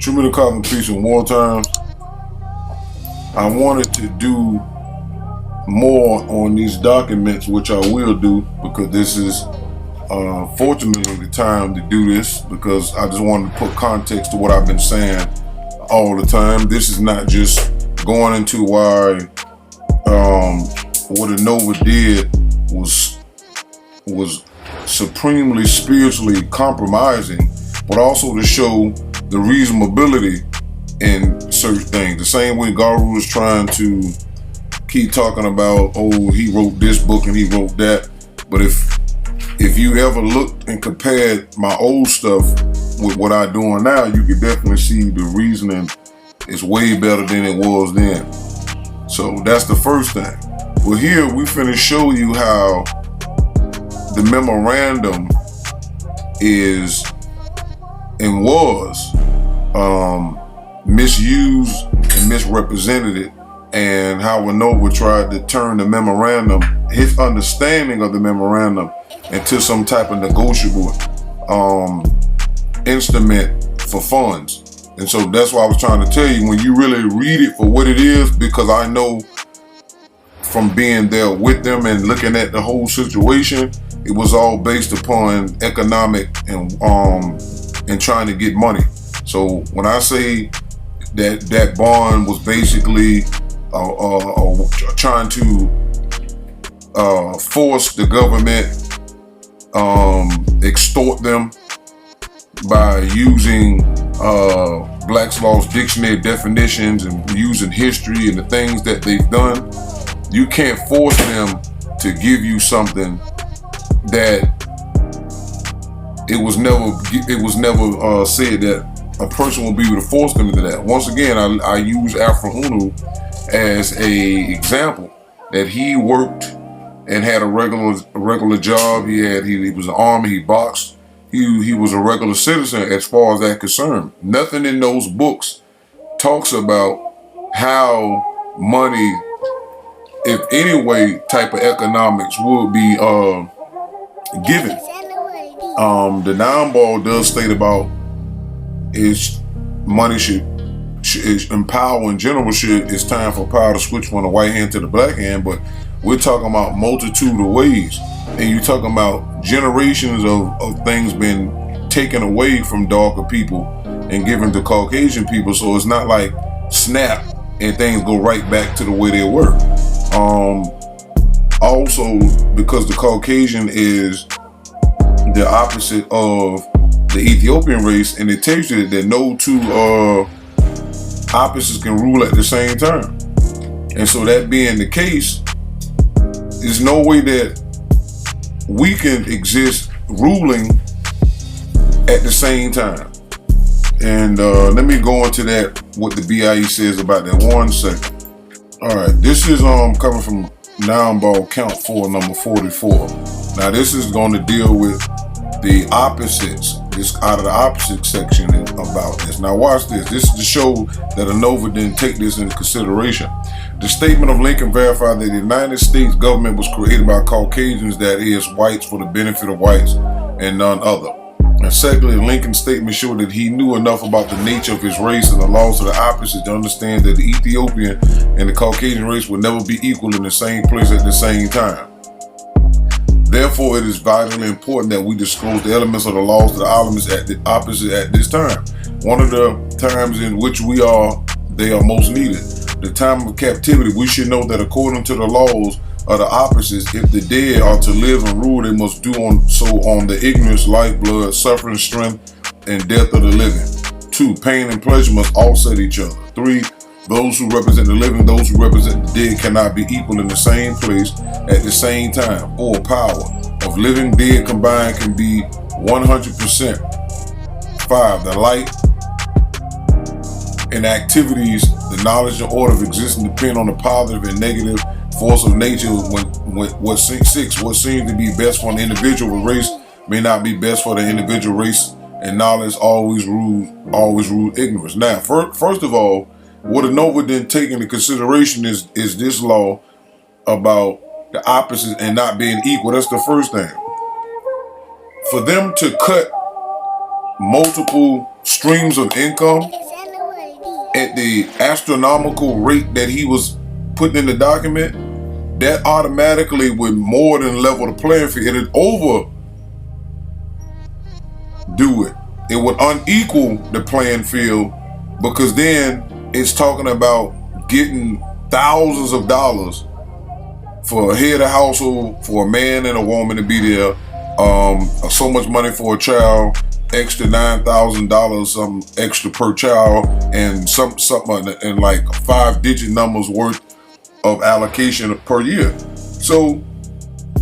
True common peace in war times. I wanted to do more on these documents, which I will do because this is fortunately the time to do this, because I just wanted to put context to what I've been saying all the time. This is not just going into why what Anova did was supremely spiritually compromising, but also to show the reasonability in certain things. The same way Garu was trying to keep talking about, oh, he wrote this book and he wrote that. But if you ever looked and compared my old stuff with what I'm doing now, you could definitely see the reasoning is way better than it was then. So that's the first thing. Well, here we finna show you how the memorandum is and was misused and misrepresented, and how Anova tried to turn the memorandum, his understanding of the memorandum, into some type of negotiable instrument for funds. And so that's why I was trying to tell you, when you really read it for what it is, because I know from being there with them and looking at the whole situation, it was all based upon economic and trying to get money. So when I say that bond was basically trying to force the government, extort them by using Black's Law's dictionary definitions and using history and the things that they've done, you can't force them to give you something that it was never said that a person will be able to force them into that. Once again, I use Afro-Unu as a example that he worked and had a regular job. He was in the army. He boxed. He was a regular citizen as far as that concerned. Nothing in those books talks about how money, if any way, type of economics would be given. The nine-ball does state about is money is in power in general. It's time for power to switch from the white hand to the black hand, but we're talking about multitude of ways, and you're talking about generations of things being taken away from darker people and given to Caucasian people. So it's not like snap and things go right back to the way they were. Also, because the Caucasian is the opposite of the Ethiopian race, and it tells you that no two opposites can rule at the same time. And so that being the case, there's no way that we can exist ruling at the same time. And let me go into that, what the BIE says about that 1 second. All right, this is coming from Nine-Ball Count 4, number 44. Now this is going to deal with the opposites, this out of the opposite section about this. Now watch this. This is to show that Anova didn't take this into consideration. The statement of Lincoln verified that the United States government was created by Caucasians, that is, whites, for the benefit of whites and none other. And secondly, Lincoln's statement showed that he knew enough about the nature of his race and the laws of the opposite to understand that the Ethiopian and the Caucasian race would never be equal in the same place at the same time. Therefore, it is vitally important that we disclose the elements of the laws of the opposite at this time. One of the times in which they are most needed. The time of captivity, we should know that according to the laws of the opposites, if the dead are to live and rule, they must do so on the ignorance, lifeblood, suffering, strength, and death of the living. 2, pain and pleasure must offset each other. 3, those who represent the living, those who represent the dead cannot be equal in the same place at the same time. 4, power of living dead combined can be 100%. 5, the light and activities, the knowledge and order of existence depend on the positive and negative force of nature. What seems to be best for an individual race may not be best for the individual race, and knowledge always rule ignorance. Now, first of all, what Anova didn't take into consideration is this law about the opposites and not being equal. That's the first thing. For them to cut multiple streams of income at the astronomical rate that he was putting in the document, that automatically would more than level the playing field. It'd overdo it. It would unequal the playing field, because then it's talking about getting thousands of dollars for a head of household, for a man and a woman to be there, so much money for a child, extra $9,000, some extra per child, and something and like 5-digit numbers worth of allocation per year. So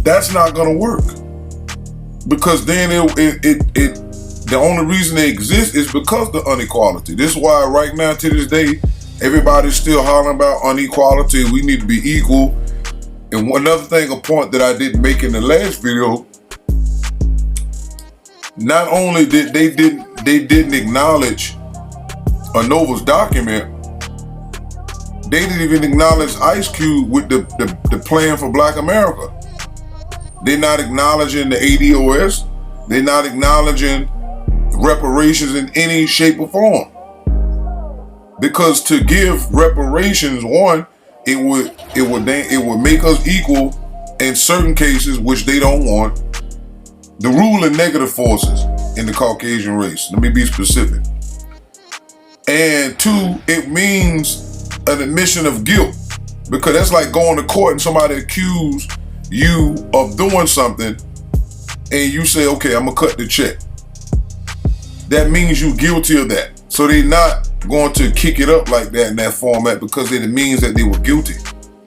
that's not gonna work, because then the only reason they exist is because of the inequality. This is why right now to this day everybody's still hollering about inequality. We need to be equal. And another thing, a point that I didn't make in the last video, not only did they didn't acknowledge Anova's document, they didn't even acknowledge Ice Cube with the plan for Black America. They're not acknowledging the ADOS. They're not acknowledging reparations in any shape or form. Because to give reparations, one, it would make us equal in certain cases, which they don't want. The ruling negative forces in the Caucasian race. Let me be specific. And two, it means an admission of guilt, because that's like going to court and somebody accused you of doing something and you say, okay, I'm gonna cut the check. That means you're guilty of that. So they're not going to kick it up like that in that format, because it means that they were guilty.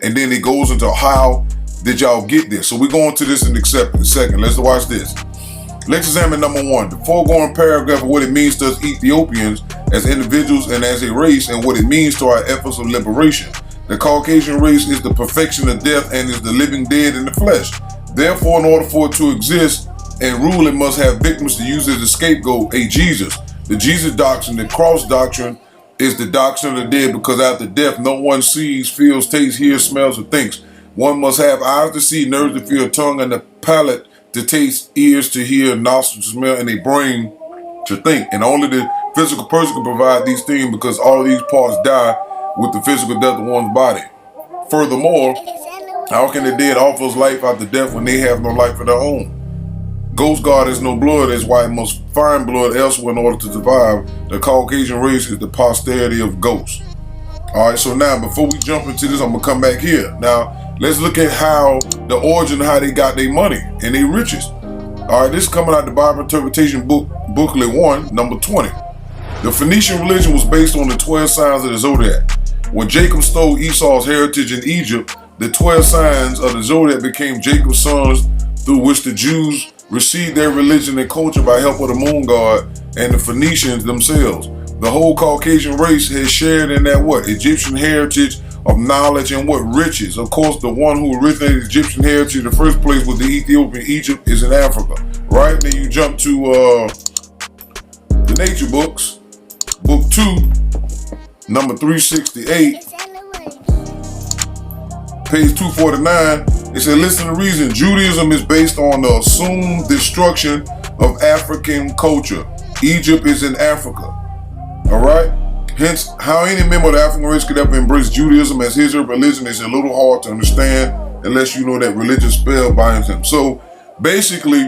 And then it goes into how did y'all get this. So we're going to this in a second. Let's watch this. Let's examine number one, the foregoing paragraph of what it means to us Ethiopians as individuals and as a race, and what it means to our efforts of liberation. The Caucasian race is the perfection of death and is the living dead in the flesh. Therefore, in order for it to exist and rule, it must have victims to use as a scapegoat, a Jesus. The Jesus doctrine, the cross doctrine, is the doctrine of the dead, because after death, no one sees, feels, tastes, hears, smells, or thinks. One must have eyes to see, nerves to feel, tongue and a palate to taste, ears to hear, nostrils to smell, and a brain to think. And only the physical person can provide these things, because all these parts die with the physical death of one's body. Furthermore, how can the dead offer us life after death when they have no life of their own? Ghost God is no blood, that's why it must find blood elsewhere in order to survive. The Caucasian race is the posterity of ghosts. Alright, so now before we jump into this, I'm gonna come back here. Now, let's look at how the origin, how they got their money and their riches. Alright, this is coming out the Bible Interpretation Booklet 1, number 20. The Phoenician religion was based on the 12 signs of the zodiac. When Jacob stole Esau's heritage in Egypt, the 12 signs of the zodiac became Jacob's sons, through which the Jews received their religion and culture by help of the moon god and the Phoenicians themselves. The whole Caucasian race has shared in that what? Egyptian heritage of knowledge and what? Riches. Of course, the one who originated Egyptian heritage in the first place was the Ethiopian. Egypt is in Africa, right? Then you jump to the nature books, book 2, number 368, page 249. It said, listen to reason. Judaism is based on the assumed destruction of African culture. Egypt is in Africa. Alright? Hence, how any member of the African race could ever embrace Judaism as his religion is a little hard to understand unless you know that religious spell binds him. So, basically,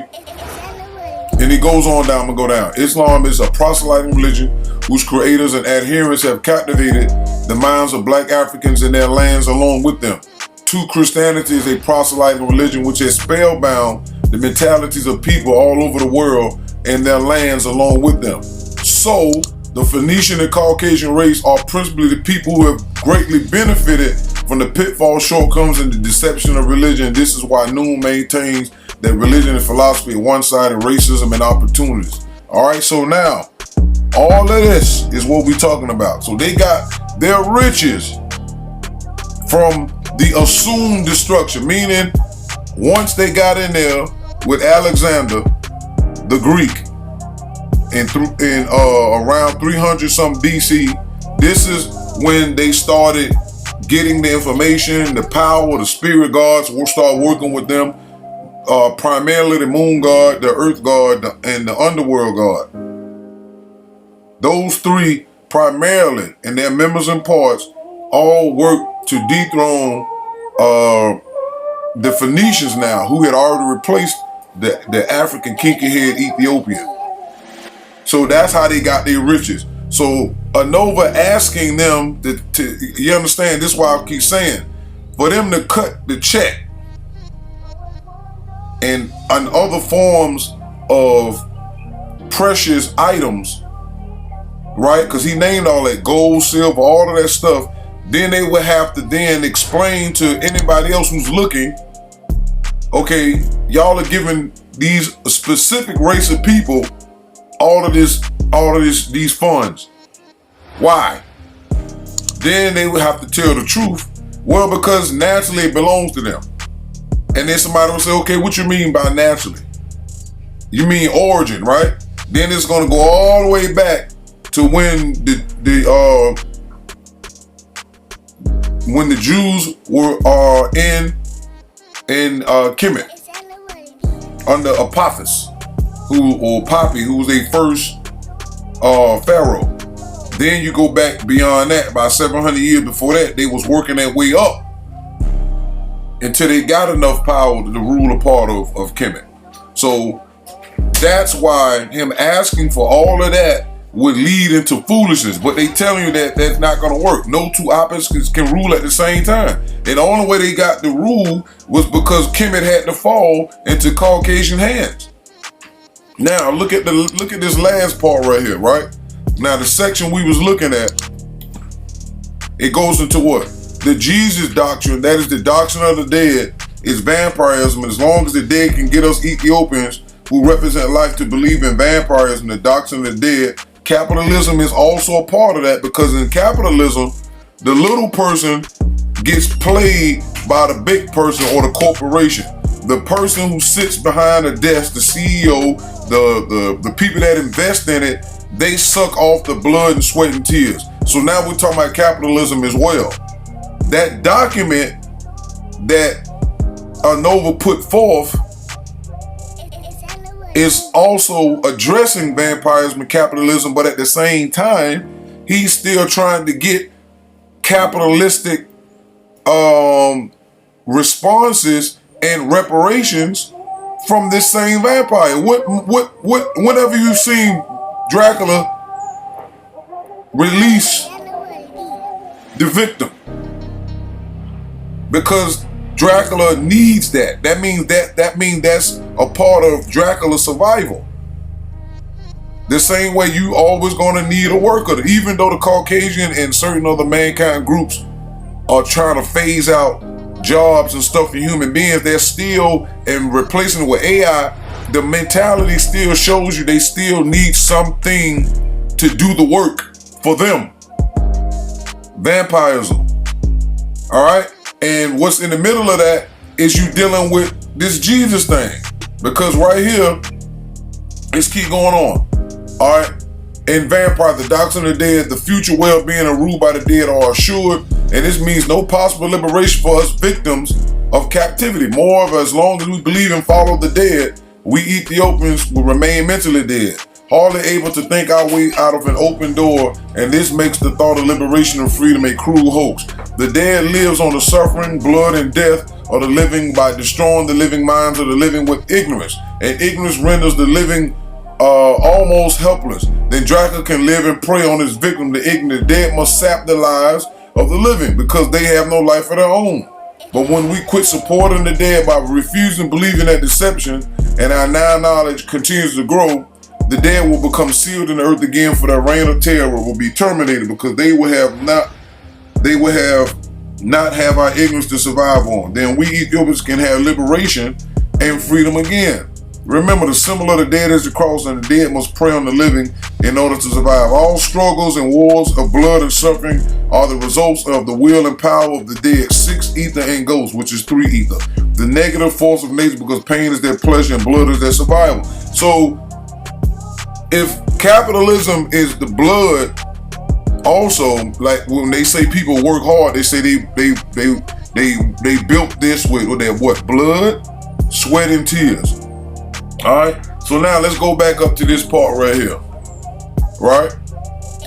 and it goes on down, I'm going to go down. Islam is a proselyting religion whose creators and adherents have captivated the minds of Black Africans in their lands along with them. Two, Christianity is a proselyting religion which has spellbound the mentalities of people all over the world and their lands along with them. So, the Phoenician and Caucasian race are principally the people who have greatly benefited from the pitfalls, shortcomings, and the deception of religion. This is why Noon maintains that religion and philosophy are one-sided, racism and opportunities. Alright, so now, all of this is what we're talking about. So they got their riches from the assumed destruction, meaning once they got in there with Alexander the Greek in around 300 some BC, this is when they started getting the information, the power, the spirit gods will start working with them, primarily the moon god, the earth god, and the underworld god. Those three primarily, and their members and parts all work to dethrone the Phoenicians now, who had already replaced the African kinky head Ethiopian. So that's how they got their riches. So Anova asking them to you understand, this is why I keep saying, for them to cut the check and other forms of precious items, right? Because he named all that gold, silver, all of that stuff. Then they would have to then explain to anybody else who's looking, okay, y'all are giving these specific race of people all of these funds. Why? Then they would have to tell the truth. Well, because naturally it belongs to them. And then somebody will say, okay, what you mean by naturally? You mean origin, right? Then it's gonna go all the way back to when the Jews were in Kemet under Apophis, or Poppy, who was their first pharaoh. Then you go back beyond that, about 700 years before that, they was working their way up until they got enough power to rule a part of Kemet. So that's why him asking for all of that would lead into foolishness. But they telling you that that's not going to work. No two opposites can rule at the same time. And the only way they got the rule was because Kemet had to fall into Caucasian hands. Now look at this last part right here, right? Now the section we was looking at, it goes into what? The Jesus doctrine, that is the doctrine of the dead, is vampirism. And as long as the dead can get us Ethiopians who represent life to believe in vampirism, the doctrine of the dead, capitalism is also a part of that, because in capitalism, the little person gets played by the big person or the corporation. The person who sits behind a desk, the CEO, the people that invest in it, they suck off the blood and sweat and tears. So now we're talking about capitalism as well. That document that Anova put forth is also addressing vampirism and capitalism, but at the same time, he's still trying to get capitalistic responses and reparations from this same vampire. Whenever you've seen Dracula release the victim, because Dracula needs that. That means that's a part of Dracula's survival. The same way you always gonna need a worker. Even though the Caucasian and certain other mankind groups are trying to phase out jobs and stuff for human beings, they're still, and replacing it with AI, the mentality still shows you they still need something to do the work for them. Vampirism. All right? And what's in the middle of that is you dealing with this Jesus thing. Because right here, let's keep going on. All right? In Vampire, the doctrine of the dead, the future well-being and rule by the dead are assured, and this means no possible liberation for us victims of captivity. Moreover, as long as we believe and follow the dead, we Ethiopians will remain mentally dead, hardly able to think our way out of an open door, and this makes the thought of liberation and freedom a cruel hoax. The dead lives on the suffering, blood, and death of the living by destroying the living minds of the living with ignorance, and ignorance renders the living almost helpless. Then Dracula can live and prey on his victim. The ignorant dead must sap the lives of the living because they have no life of their own. But when we quit supporting the dead by refusing believing that deception, and our now knowledge continues to grow, the dead will become sealed in the earth again, for their reign of terror will be terminated, because they will not have our ignorance to survive on. Then we Ethiopians can have liberation and freedom again. Remember, the symbol of the dead is the cross, and the dead must prey on the living in order to survive. All struggles and wars of blood and suffering are the results of the will and power of the dead, 6 ether and ghosts, which is 3 ether. The negative force of nature, because pain is their pleasure and blood is their survival. So, if capitalism is the blood, also, like when they say people work hard, they say they built this with their what? Blood, sweat, and tears. All right, so now let's go back up to this part right here, right?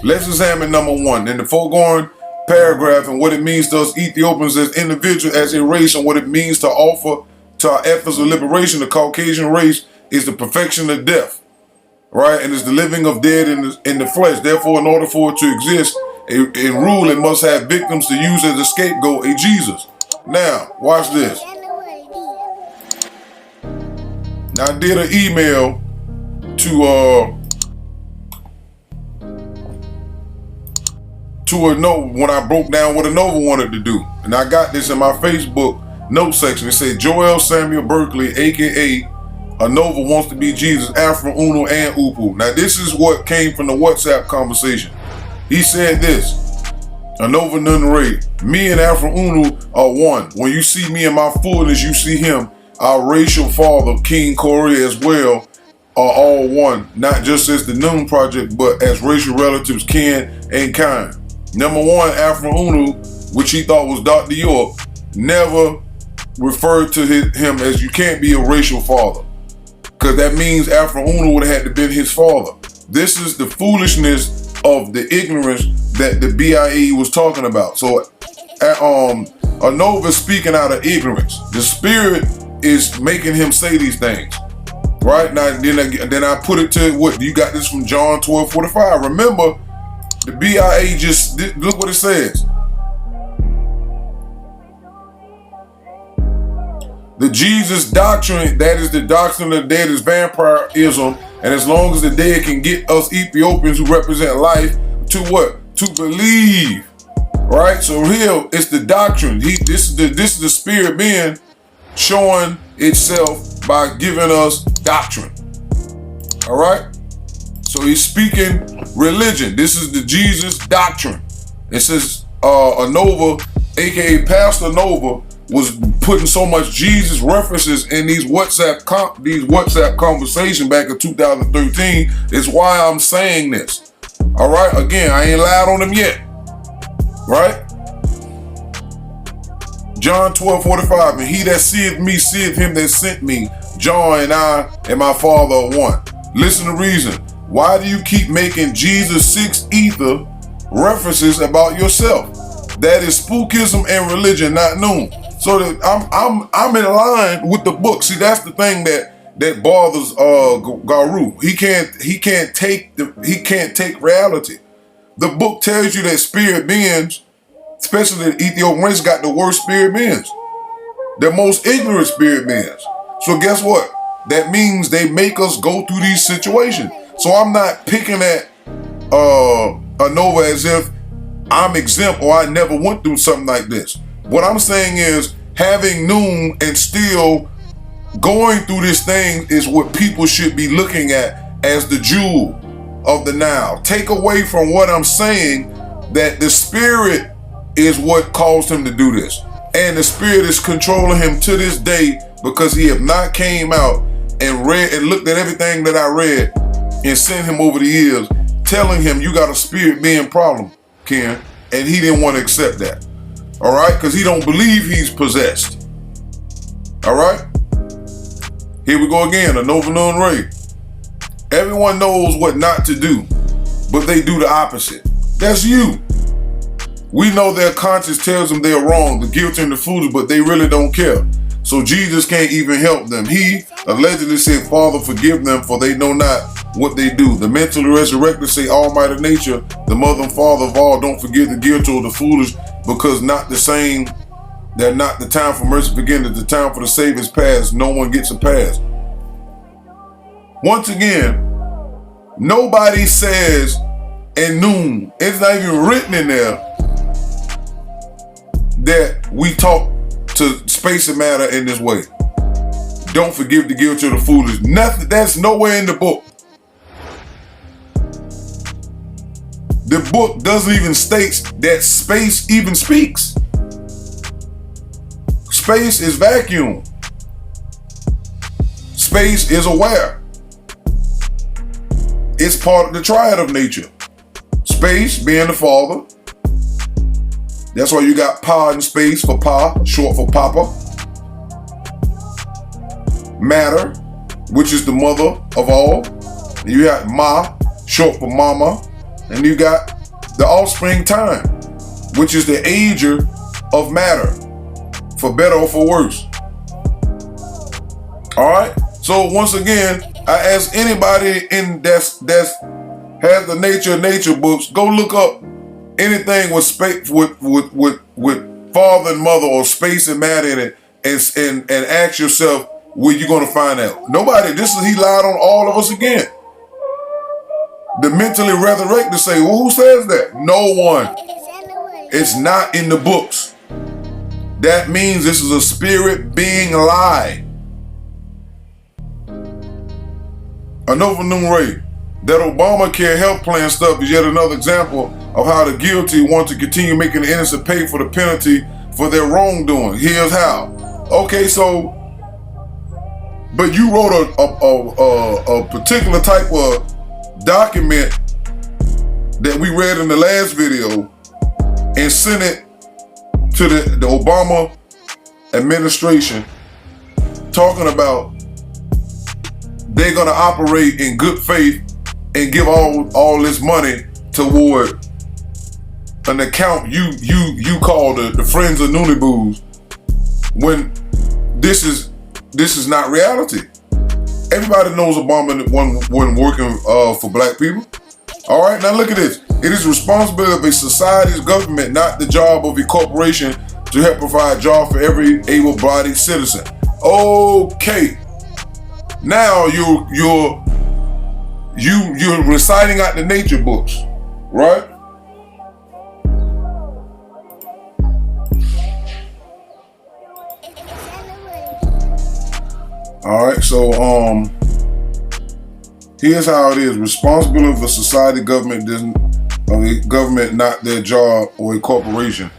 Let's examine number one. In the foregoing paragraph and what it means to us Ethiopians as individuals, as a race, and what it means to offer to our efforts of liberation, the Caucasian race is the perfection of death, right? And it's the living of dead in the flesh. Therefore, in order for it to exist and rule, it must have victims to use as a scapegoat, a Jesus. Now, watch this. Now, I did an email to Anova when I broke down what Anova wanted to do. And I got this in my Facebook note section. It said, Joel Samuel Berkeley, aka Anova, wants to be Jesus, Afro Uno and Upu. Now this is what came from the WhatsApp conversation. He said this, Anova Noonebu, me and Afro Uno are one. When you see me in my fullness, you see him. Our racial father, King Corey, as well, are all one. Not just as the Noon Project, but as racial relatives, kin and kind. Number one, Afro Uno, which he thought was Dr. York, never referred to him as you can't be a racial father. Because that means Afro Uno would have had to been his father. This is the foolishness of the ignorance that the BIE was talking about. So Anova is speaking out of ignorance. The spirit is making him say these things. Right? Now then I put it to what you got this from John 12:45. Remember, the BIA just look what it says. The Jesus doctrine, that is the doctrine of the dead, is vampirism. And as long as the dead can get us Ethiopians who represent life to what? To believe. Right? So here it's the doctrine. This is the spirit being showing itself by giving us doctrine. All right? So he's speaking religion. This is the Jesus doctrine. It says Anova, aka Pastor Nova, was putting so much Jesus references in these WhatsApp conversations back in 2013. Is why I'm saying this. All right? Again, I ain't lied on him yet. Right? John 12:45, and he that seeth me seeth him that sent me. John and I and my Father are one. Listen to reason. Why do you keep making Jesus 6 ether references about yourself? That is spookism and religion, not Noon. So that I'm in line with the book. See, that's the thing that bothers Garu. He can't take reality. The book tells you that spirit beings, especially the Ethiopian race, got the worst spirit beings. The most ignorant spirit beings. So guess what? That means they make us go through these situations. So I'm not picking at Anova as if I'm exempt or I never went through something like this. What I'm saying is having Noon and still going through this thing is what people should be looking at as the jewel of the Nile. Take away from what I'm saying that the spirit is what caused him to do this. And the spirit is controlling him to this day because he have not came out and read and looked at everything that I read and sent him over the years telling him you got a spirit being problem, Ken. And he didn't want to accept that. All right? Because he don't believe he's possessed. All right? Here we go again, Anova Noonebu. Everyone knows what not to do, but they do the opposite. That's you. We know their conscience tells them they're wrong, the guilty and the foolish, but they really don't care. So Jesus can't even help them. He allegedly said, Father, forgive them, for they know not what they do. The mentally resurrected say, Almighty nature, the mother and father of all, don't forgive the guilty or the foolish, because not the same, they're not the time for mercy beginneth, the time for the Savior's past. No one gets a pass. Once again, nobody says in Noon, it's not even written in there, that we talk to space and matter in this way. Don't forgive the guilty or the foolish. Nothing. That's nowhere in the book. The book doesn't even state that space even speaks. Space is vacuum. Space is aware. It's part of the triad of nature. Space being the father. That's why you got Pa in space for Pa, short for Papa. Matter, which is the mother of all. You got Ma, short for Mama. And you got the offspring time, which is the ager of matter, for better or for worse. All right. So once again, I ask anybody in that's has the nature books, go look up anything with space with father and mother or space and matter in it, and ask yourself where you're gonna find out. Nobody. He lied on all of us again. The mentally resurrected say, well, who says that? No one. It's not in the books. That means this is a spirit being lie. Anova Noonebu, that Obamacare health plan stuff is yet another example of how the guilty want to continue making the innocent pay for the penalty for their wrongdoing. Here's how. Okay, so, but you wrote a particular type of document that we read in the last video and sent it to the Obama administration, talking about they're gonna operate in good faith and give all this money toward an account you call the Friends of Noonebu, when this is not reality. Everybody knows Obama wasn't working for black people. All right, now look at this. It is the responsibility of a society's government, not the job of a corporation, to help provide jobs for every able-bodied citizen. Okay. Now you're reciting out the nature books, right? All right, so here's how it is. Responsibility of a society, government, not their job or a corporation,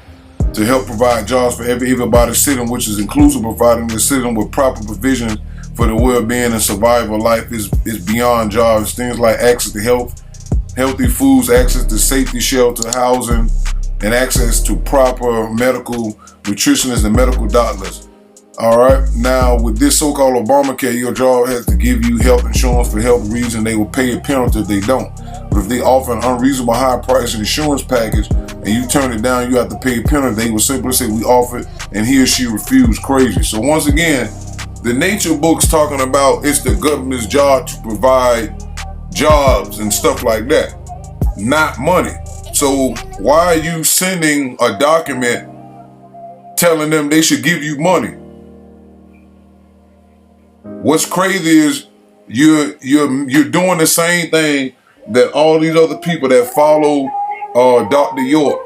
to help provide jobs for every able-bodied citizen, which is inclusive providing the citizen with proper provision for the well-being and survival of life is beyond jobs. Things like access to health, healthy foods, access to safety, shelter, housing, and access to proper medical nutritionists and medical doctors. All right. Now, with this so-called Obamacare, your job has to give you health insurance for health reasons. They will pay a penalty if they don't. But if they offer an unreasonable high price insurance package and you turn it down, you have to pay a penalty. They will simply say, we offer it, and he or she refused. Crazy. So once again, the nature book's talking about it's the government's job to provide jobs and stuff like that, not money. So why are you sending a document telling them they should give you money? What's crazy is you're doing the same thing that all these other people that follow Dr. York,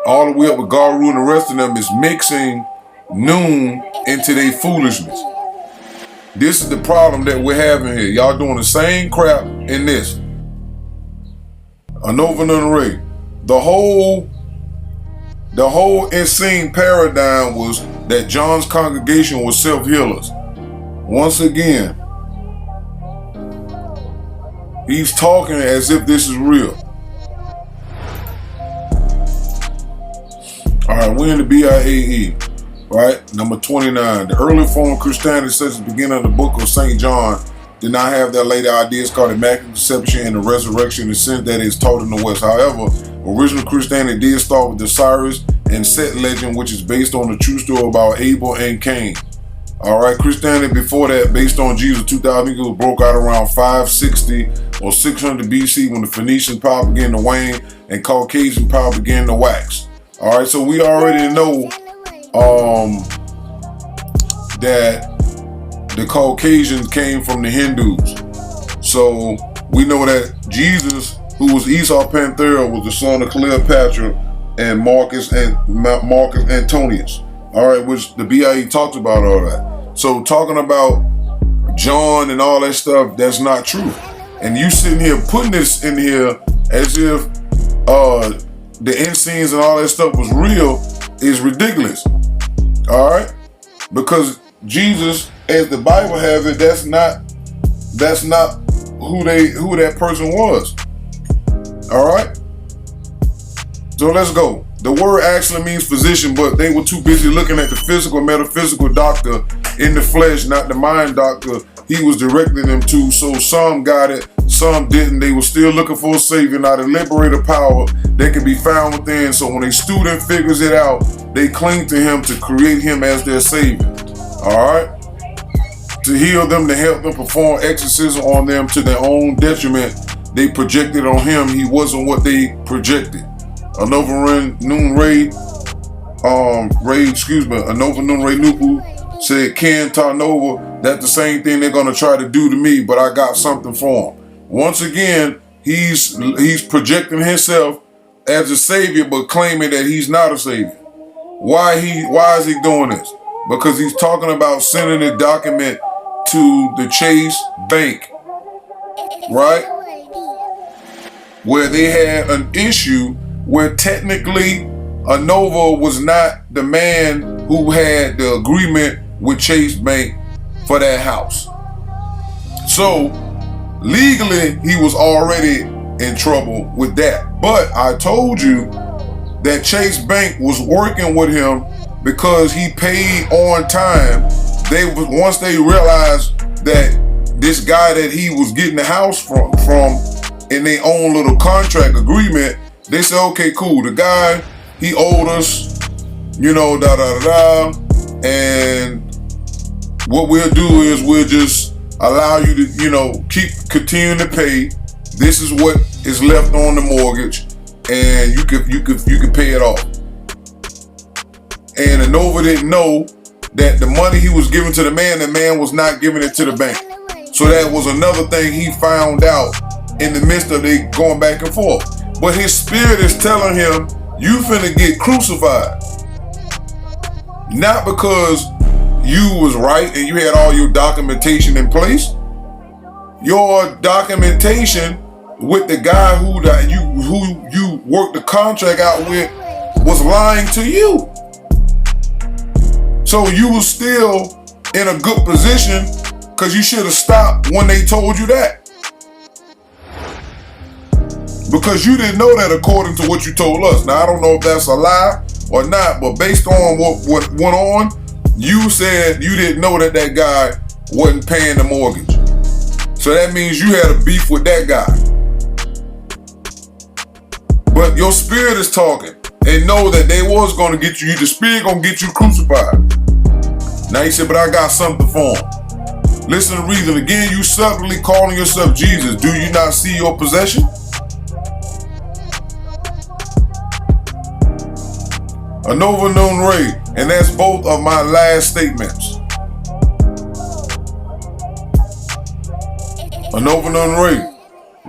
all the way up with Garu and the rest of them, is mixing Noon into their foolishness. This is the problem that we're having here. Y'all doing the same crap in this. Anova Noonebu. The whole insane paradigm was that John's congregation was self-healers. Once again, he's talking as if this is real. All right, we're in the BIAE, right? Number 29. The early form of Christianity, such as the beginning of the book of St. John, did not have their later ideas called Immaculate Conception and the resurrection in the sense that is taught in the West. However, original Christianity did start with the Cyrus and Set legend, which is based on the true story about Abel and Cain. All right, Christianity before that, based on Jesus, 2,000 years, broke out around 560 or 600 BC when the Phoenician power began to wane and Caucasian power began to wax. All right, so we already know that the Caucasians came from the Hindus. So we know that Jesus, who was Esau Panthera, was the son of Cleopatra and Marcus Antonius. All right, which the BIE talked about all that. So talking about John and all that stuff, that's not true. And you sitting here putting this in here as if the end scenes and all that stuff was real is ridiculous. All right, because Jesus, as the Bible has it, that's not who that person was. All right, so let's go. The word actually means physician, but they were too busy looking at the physical, metaphysical doctor in the flesh, not the mind doctor he was directing them to. So some got it, some didn't. They were still looking for a savior. Now the liberator power that can be found within. So when a student figures it out, they cling to him to create him as their savior. All right? To heal them, to help them perform exorcism on them to their own detriment. They projected on him. He wasn't what they projected. Anova Noonebu said, Ken Tarnova, that's the same thing they're going to try to do to me, but I got something for him. Once again, he's projecting himself as a savior, but claiming that he's not a savior. Why is he doing this? Because he's talking about sending a document to the Chase Bank, right? Where they had an issue where technically Anova was not the man who had the agreement with Chase Bank for that house. So legally, he was already in trouble with that. But I told you that Chase Bank was working with him because he paid on time. Once they realized that this guy that he was getting the house from in their own little contract agreement, they said, okay, cool. The guy, he owed us, and what we'll do is we'll just allow you to, continue to pay. This is what is left on the mortgage, and you could pay it off. And Anova didn't know that the money he was giving to the man was not giving it to the bank. So that was another thing he found out in the midst of they going back and forth. But his spirit is telling him, you finna get crucified. Not because you was right and you had all your documentation in place. Your documentation with the guy who you worked the contract out with was lying to you. So you was still in a good position because you should have stopped when they told you that. Because you didn't know that according to what you told us. Now, I don't know if that's a lie or not, but based on what went on, you said you didn't know that guy wasn't paying the mortgage. So that means you had a beef with that guy. But your spirit is talking and know that they was going to get you. The spirit going to get you crucified. Now he said, but I got something for him. Listen to reason. Again, you subtly calling yourself Jesus. Do you not see your possession? Anova Noonebu, and that's both of my last statements. Anova Noonebu,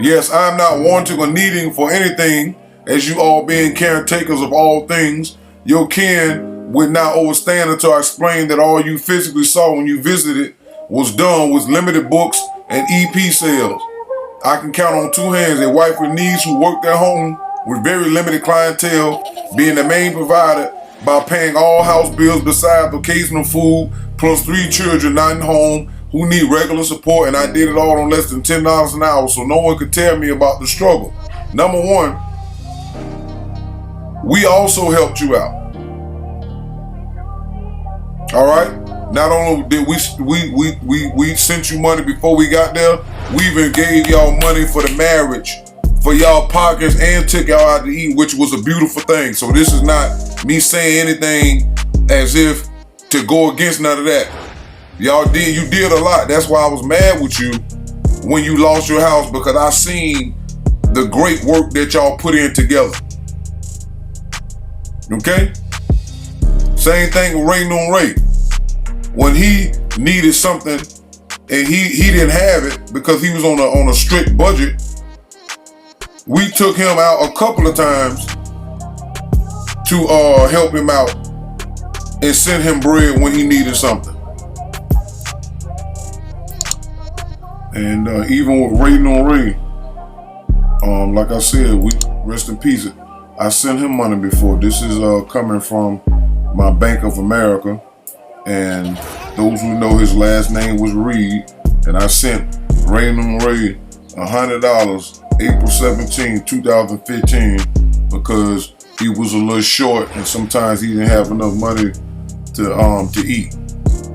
yes, I am not wanting or needing for anything, as you all being caretakers of all things. Your kin would not overstand until I explain that all you physically saw when you visited was done with limited books and EP sales. I can count on two hands a wife with needs who worked at home with very limited clientele, being the main provider by paying all house bills besides occasional food, plus 3 children not in home who need regular support, and I did it all on less than $10 an hour, so no one could tell me about the struggle. Number one, we also helped you out. All right? Not only did we sent you money before we got there, we even gave y'all money for the marriage, for y'all pockets, and took y'all out to eat, which was a beautiful thing. So this is not me saying anything as if to go against none of that. You did a lot. That's why I was mad with you when you lost your house, because I seen the great work that y'all put in together. Okay? Same thing with Ray Noonebu. When he needed something and he didn't have it because he was on a strict budget, we took him out a couple of times to help him out and send him bread when he needed something. And even with Ray Noonebu, like I said, we rest in peace. I sent him money before. This is coming from my Bank of America, and those who know his last name was Reed, and I sent Ray Noonebu $100 April 17, 2015, because he was a little short and sometimes he didn't have enough money to eat.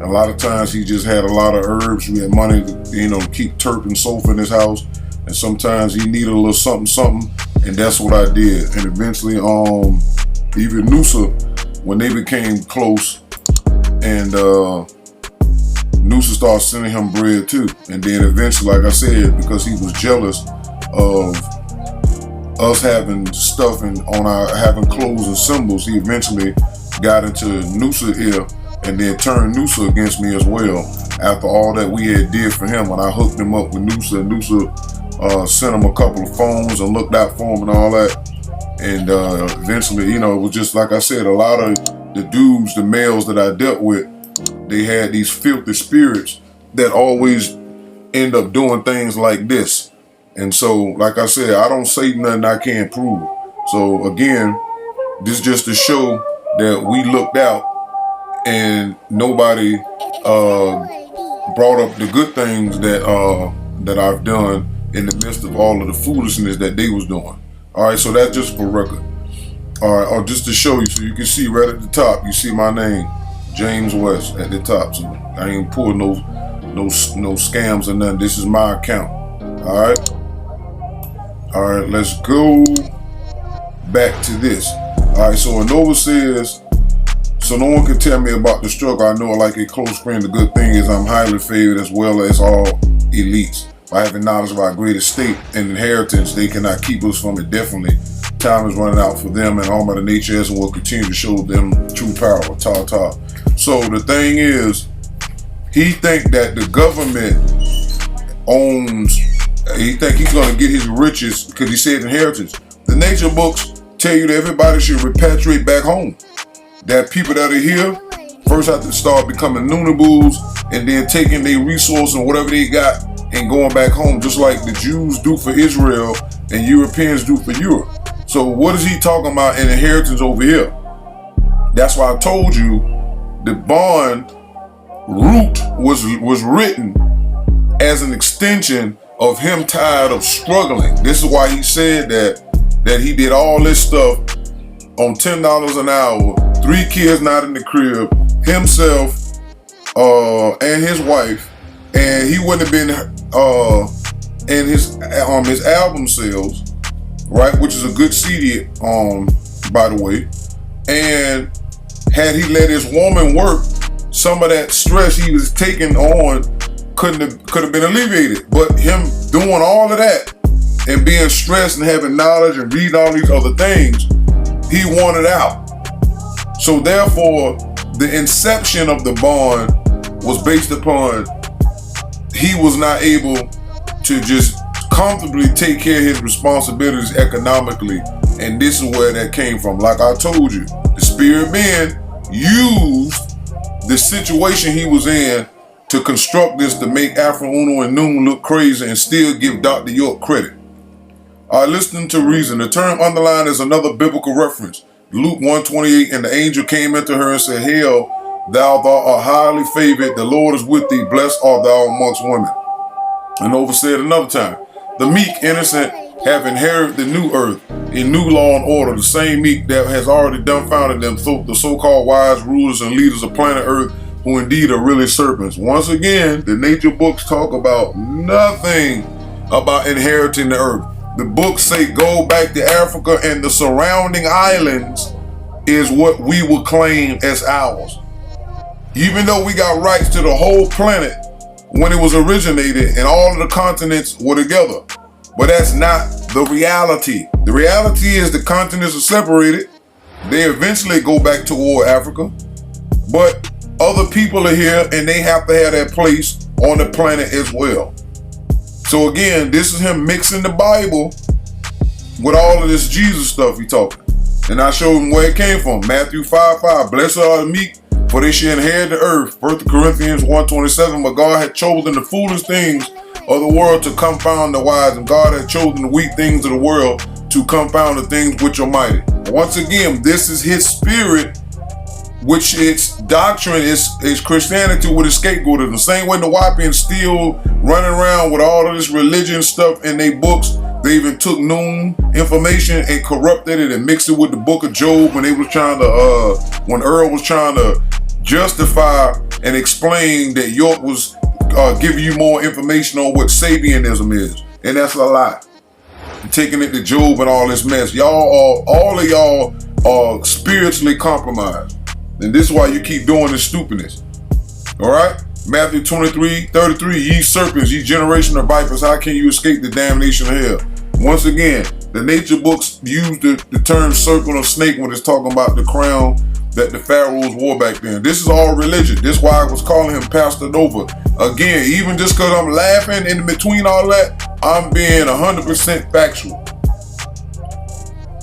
A lot of times he just had a lot of herbs. We had money to keep turp and sulfur in his house, and sometimes he needed a little something, and that's what I did. And eventually, even Noosa, when they became close, and Noosa started sending him bread too. And then eventually, like I said, because he was jealous of us having stuff and having clothes and symbols, he eventually got into Noosa ear and then turned Noosa against me as well. After all that we had did for him, when I hooked him up with Noosa, and Noosa sent him a couple of phones and looked out for him and all that. And eventually, it was just like I said, a lot of the dudes, the males that I dealt with, they had these filthy spirits that always end up doing things like this. And so, like I said, I don't say nothing I can't prove. So again, this just to show that we looked out and nobody brought up the good things that I've done in the midst of all of the foolishness that they was doing. All right, so that's just for record. All right, or just to show you, so you can see right at the top, you see my name, James West, at the top. So I ain't pulling no scams or nothing. This is my account. All right, let's go back to this. All right, so Anova says, so no one can tell me about the struggle. I know like a close friend. The good thing is I'm highly favored as well as all elites. By having knowledge of our great estate and inheritance, they cannot keep us from it. Definitely, time is running out for them, and all Mother Nature has and will continue to show them true power. Ta. So the thing is, he think that the government owns. He think he's gonna get his riches because he said inheritance. The nature books tell you that everybody should repatriate back home. That people that are here first have to start becoming Noonebus and then taking their resources and whatever they got and going back home, just like the Jews do for Israel and Europeans do for Europe. So what is he talking about in inheritance over here? That's why I told you the bond root was written as an extension of him tired of struggling. This is why he said that he did all this stuff on $10 an hour, 3 kids not in the crib, himself and his wife, and he wouldn't have been in his album sales, right, which is a good CD, by the way. And had he let his woman work, some of that stress he was taking on could have been alleviated. But him doing all of that and being stressed and having knowledge and reading all these other things, he wanted out. So therefore, the inception of the bond was based upon he was not able to just comfortably take care of his responsibilities economically. And this is where that came from. Like I told you, the spirit man used the situation he was in to construct this to make Afro Uno and Noon look crazy and still give Dr. York credit. Listening to reason. The term underlined is another biblical reference. Luke 1:28, and the angel came into her and said, Hail, thou art highly favored, the Lord is with thee, blessed art thou amongst women. And Anova said another time, the meek, innocent, have inherited the new earth, in new law and order, the same meek that has already dumbfounded them, the so-called wise rulers and leaders of planet earth, who indeed are really serpents. Once again, the nature books talk about nothing about inheriting the earth. The books say go back to Africa and the surrounding islands is what we will claim as ours. Even though we got rights to the whole planet when it was originated and all of the continents were together. But that's not the reality. The reality is the continents are separated. They eventually go back toward Africa. But other people are here and they have to have their place on the planet as well. So again, this is him mixing the Bible with all of this Jesus stuff he talking. And I showed him where it came from. Matthew 5:5. Blessed are the meek, for they shall inherit the earth. 1 Corinthians 1:27. But God had chosen the foolish things of the world to confound the wise, and God had chosen the weak things of the world to confound the things which are mighty. Once again, this is his spirit, which its doctrine is Christianity with a scapegoat. The same way the Wapians still running around with all of this religion stuff in their books. They even took Noon information and corrupted it and mixed it with the book of Job when they was trying to, when Earl was trying to justify and explain that York was giving you more information on what Sabianism is. And that's a lie. Taking it to Job and all this mess. All of y'all are spiritually compromised. And this is why you keep doing this stupidness. All right? Matthew 23:33, ye serpents, ye generation of vipers, how can you escape the damnation of hell? Once again, the nature books use the term serpent or snake when it's talking about the crown that the pharaohs wore back then. This is all religion. This is why I was calling him Pastor Anova. Again, even just because I'm laughing in between all that, I'm being 100% factual.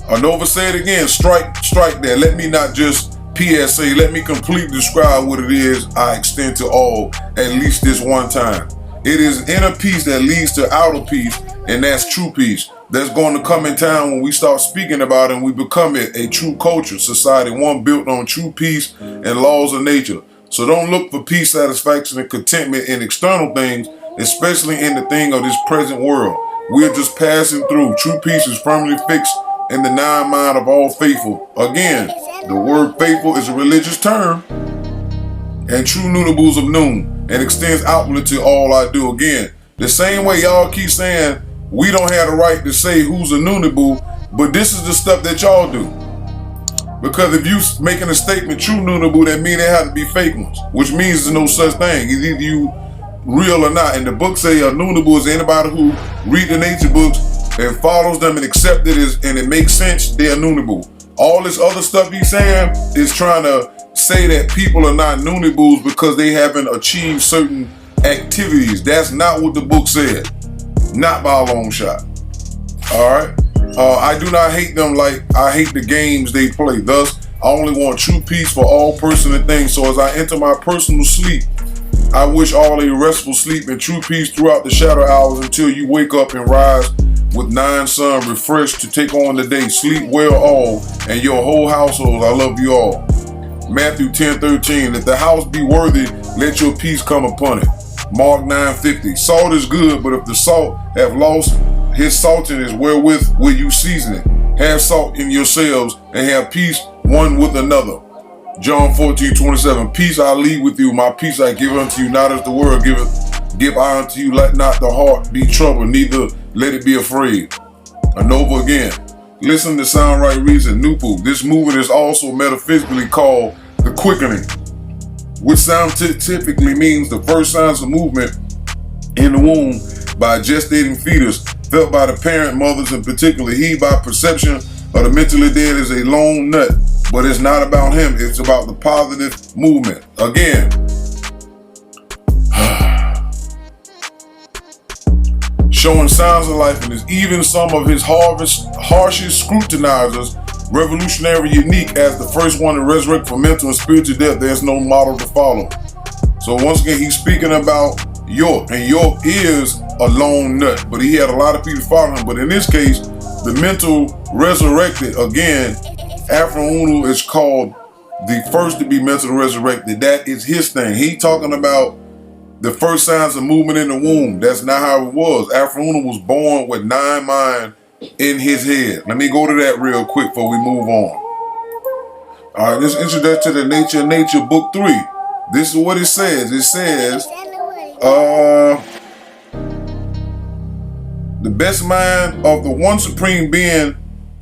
Anova said again, strike there. Let me not just PSA, let me completely describe what it is I extend to all at least this one time. It is inner peace that leads to outer peace, and that's true peace. That's going to come in time when we start speaking about it and we become a true culture, society, one built on true peace and laws of nature. So don't look for peace, satisfaction, and contentment in external things, especially in the thing of this present world. We're just passing through. True peace is firmly fixed in the nine mind of all faithful. Again, the word faithful is a religious term, and true Noonebus of Noon, and extends outwardly to all I do. Again, the same way y'all keep saying we don't have the right to say who's a Noonebu, but this is the stuff that y'all do. Because if you making a statement true Noonebu, that means they have to be fake ones, which means there's no such thing. It's either you real or not. And the book say a Noonebu is anybody who read the nature books and follows them and accept it and it makes sense, they're Noonebu. All this other stuff he's saying is trying to say that people are not Noonebus because they haven't achieved certain activities. That's not what the book said. Not by a long shot. Alright? I do not hate them like I hate the games they play. Thus, I only want true peace for all person and things. So as I enter my personal sleep, I wish all a restful sleep and true peace throughout the shadow hours until you wake up and rise with nine sun refreshed to take on the day. Sleep well all and your whole household. I love you all. Matthew 10:13. If the house be worthy, let your peace come upon it. Mark 9:50. Salt is good, but if the salt have lost his saltiness, wherewith will you season it? Have salt in yourselves and have peace one with another. John 14:27. Peace I leave with you, my peace I give unto you, not as the world giveth, give I unto you. Let not the heart be troubled, neither let it be afraid. Anova again. Listen to Sound Right Reason, Noonebu. This movement is also metaphysically called the quickening, which scientifically means the first signs of movement in the womb by a gestating fetus, felt by the parent mothers in particular. He, by perception of the mentally dead, is a lone nut, but it's not about him. It's about the positive movement. Again, showing signs of life, and is even some of his harshest scrutinizers, revolutionary, unique as the first one to resurrect from mental and spiritual death. There's no model to follow. So once again, he's speaking about York, and York is a lone nut, but he had a lot of people following him. But in this case, the mental resurrected, again, Afro-Unu is called the first to be mentally resurrected. That is his thing. He talking about the first signs of movement in the womb. That's not how it was. Afro-Unu was born with nine mind in his head. Let me go to that real quick before we move on. All right, let's introduce to the Nature Book 3. This is what it says. It says, the best mind of the one supreme being,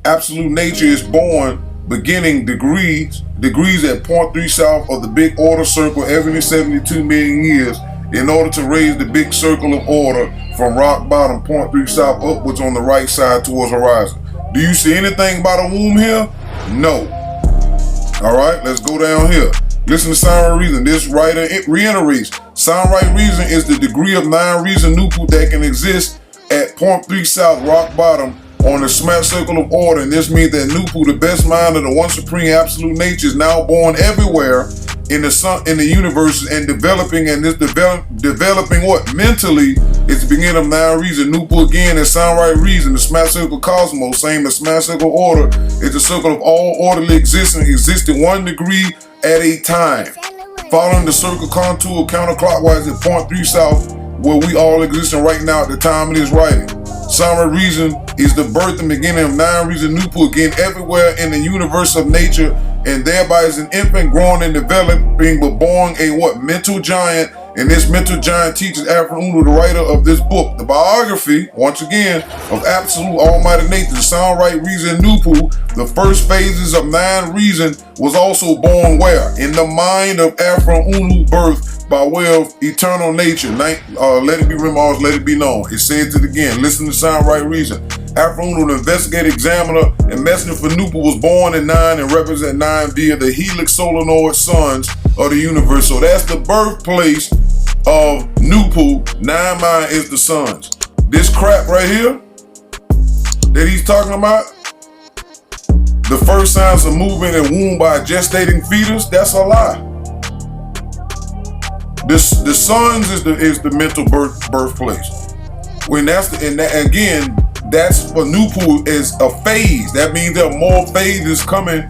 absolute nature, is born, beginning degrees at 0.3 south of the big order circle every 72 million years, in order to raise the big circle of order from rock bottom 0.3 south upwards on the right side towards horizon. Do you see anything about a womb here? No. All right, let's go down here. Listen to Sound Right Reason. This writer reiterates, Sound Right Reason is the degree of non-reason Noonebu that can exist at 0.3 south rock bottom on the smash circle of order. And this means that Noonebu, the best mind of the one supreme absolute nature, is now born everywhere in the sun, in the universe, and developing, and this developing what? Mentally, it's the beginning of non-reason. Noonebu again is Sound Right Reason. The smash circle cosmos, same as smash circle order, is the circle of all orderly existence, existing 1 degree at a time. Following the circle contour counterclockwise at 0.3 south, where we all existing right now at the time of this writing. Sound Right Reason is the birth and beginning of non-reason Noonebu, again everywhere in the universe of nature, and thereby is an infant growing and developing, but born a what? Mental giant And this mental giant teaches Afro Unu, the writer of this book, the biography, once again, of absolute almighty nature, the sound, right, reason, Noonebu, the first phases of 9 reason, was also born where? In the mind of Afro Unu birth by way of eternal nature. Let it be remarked, let it be known. It says it again. Listen to sound, right, reason. Afro Unu, the investigative examiner and messenger for Noonebu, was born in 9 and represent 9 via the helix solenoid suns of the universe. So that's the birthplace of Noonebu. 9 mind is the suns. This crap right here that he's talking about, the first signs of movement in womb by a gestating fetus, that's a lie. The suns is the mental birthplace. When that's again, that's for Noonebu is a phase. That means there are more phases coming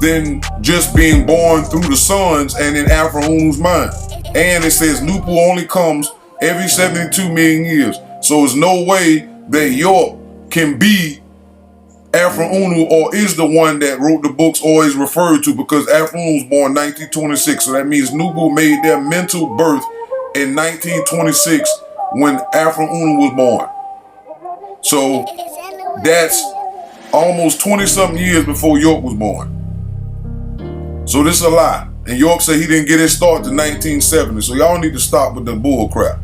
than just being born through the suns and in Afro Unu's mind. And it says Noonebu only comes every 72 million years. So there's no way that York can be Afro Unu or is the one that wrote the books or is referred to, because Afro Unu was born 1926. So that means Noonebu made their mental birth in 1926 when Afro Unu was born. So that's almost 20-something years before York was born. So this is a lie. And York said he didn't get his start to 1970. So y'all need to stop with the bull crap.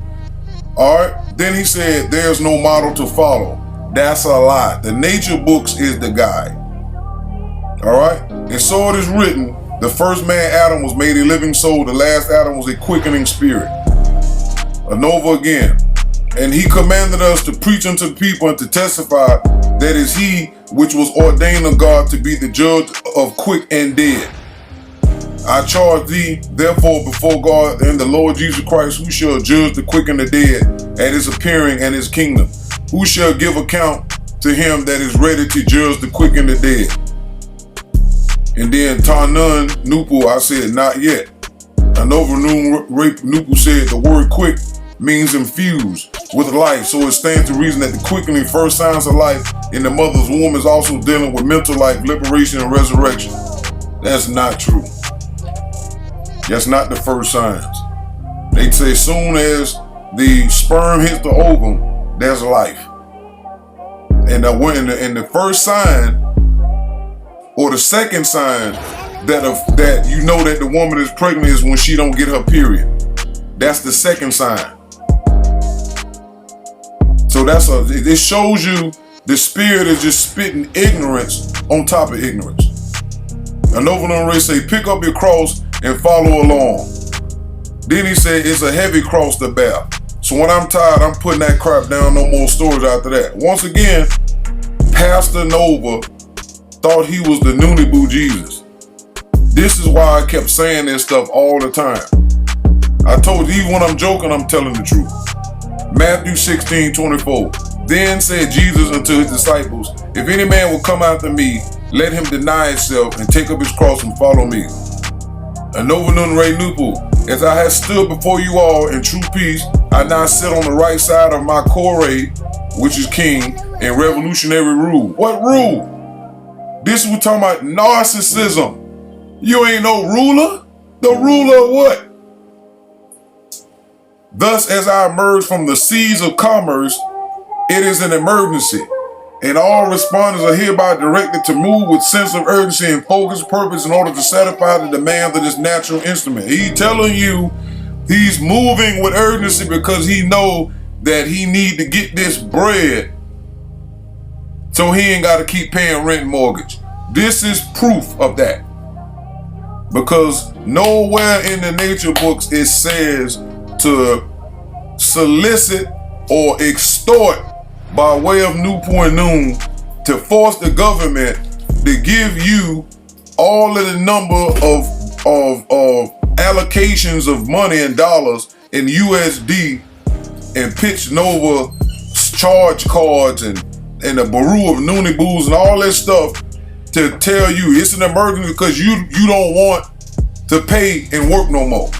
All right. Then he said there's no model to follow. That's a lie. The nature books is the guide. All right. And so it is written, the first man Adam was made a living soul. The last Adam was a quickening spirit. Anova again. And he commanded us to preach unto the people and to testify that is he which was ordained of God to be the judge of quick and dead. I charge thee, therefore, before God and the Lord Jesus Christ, who shall judge the quick and the dead at his appearing and his kingdom. Who shall give account to him that is ready to judge the quick and the dead? And then Tanun Noonebu, I said, not yet. Anova Noonebu said the word quick means infused with life. So it stands to reason that the quickening first signs of life in the mother's womb is also dealing with mental life, liberation, and resurrection. That's not true. That's not the first signs. They say as soon as the sperm hits the ovum, there's life. And the first sign, or the second sign that you know that the woman is pregnant is when she don't get her period. That's the second sign. So it shows you the spirit is just spitting ignorance on top of ignorance. Anova Noonebu say, pick up your cross and follow along. Then he said, it's a heavy cross to bear. So when I'm tired, I'm putting that crap down. No more stories after that. Once again, Pastor Nova thought he was the Noonebu Jesus. This is why I kept saying this stuff all the time. I told you, even when I'm joking, I'm telling the truth. Matthew 16:24. Then said Jesus unto his disciples, if any man will come after me, let him deny himself and take up his cross and follow me. Anova Noonebu, as I have stood before you all in true peace, I now sit on the right side of my Kore, which is king, and revolutionary rule. What rule? This is we're talking about narcissism. You ain't no ruler. The ruler of what? Thus, as I emerge from the seas of commerce, it is an emergency, and all respondents are hereby directed to move with sense of urgency and focused purpose in order to satisfy the demands of this natural instrument. He's telling you he's moving with urgency because he know that he need to get this bread so he ain't got to keep paying rent and mortgage. This is proof of that, because nowhere in the nature books it says to solicit or extort by way of Noonebu and Noon to force the government to give you all of the number of allocations of money and dollars in USD and pitch Nova charge cards and the Baru of Noonebus and all that stuff to tell you it's an emergency because you don't want to pay and work no more.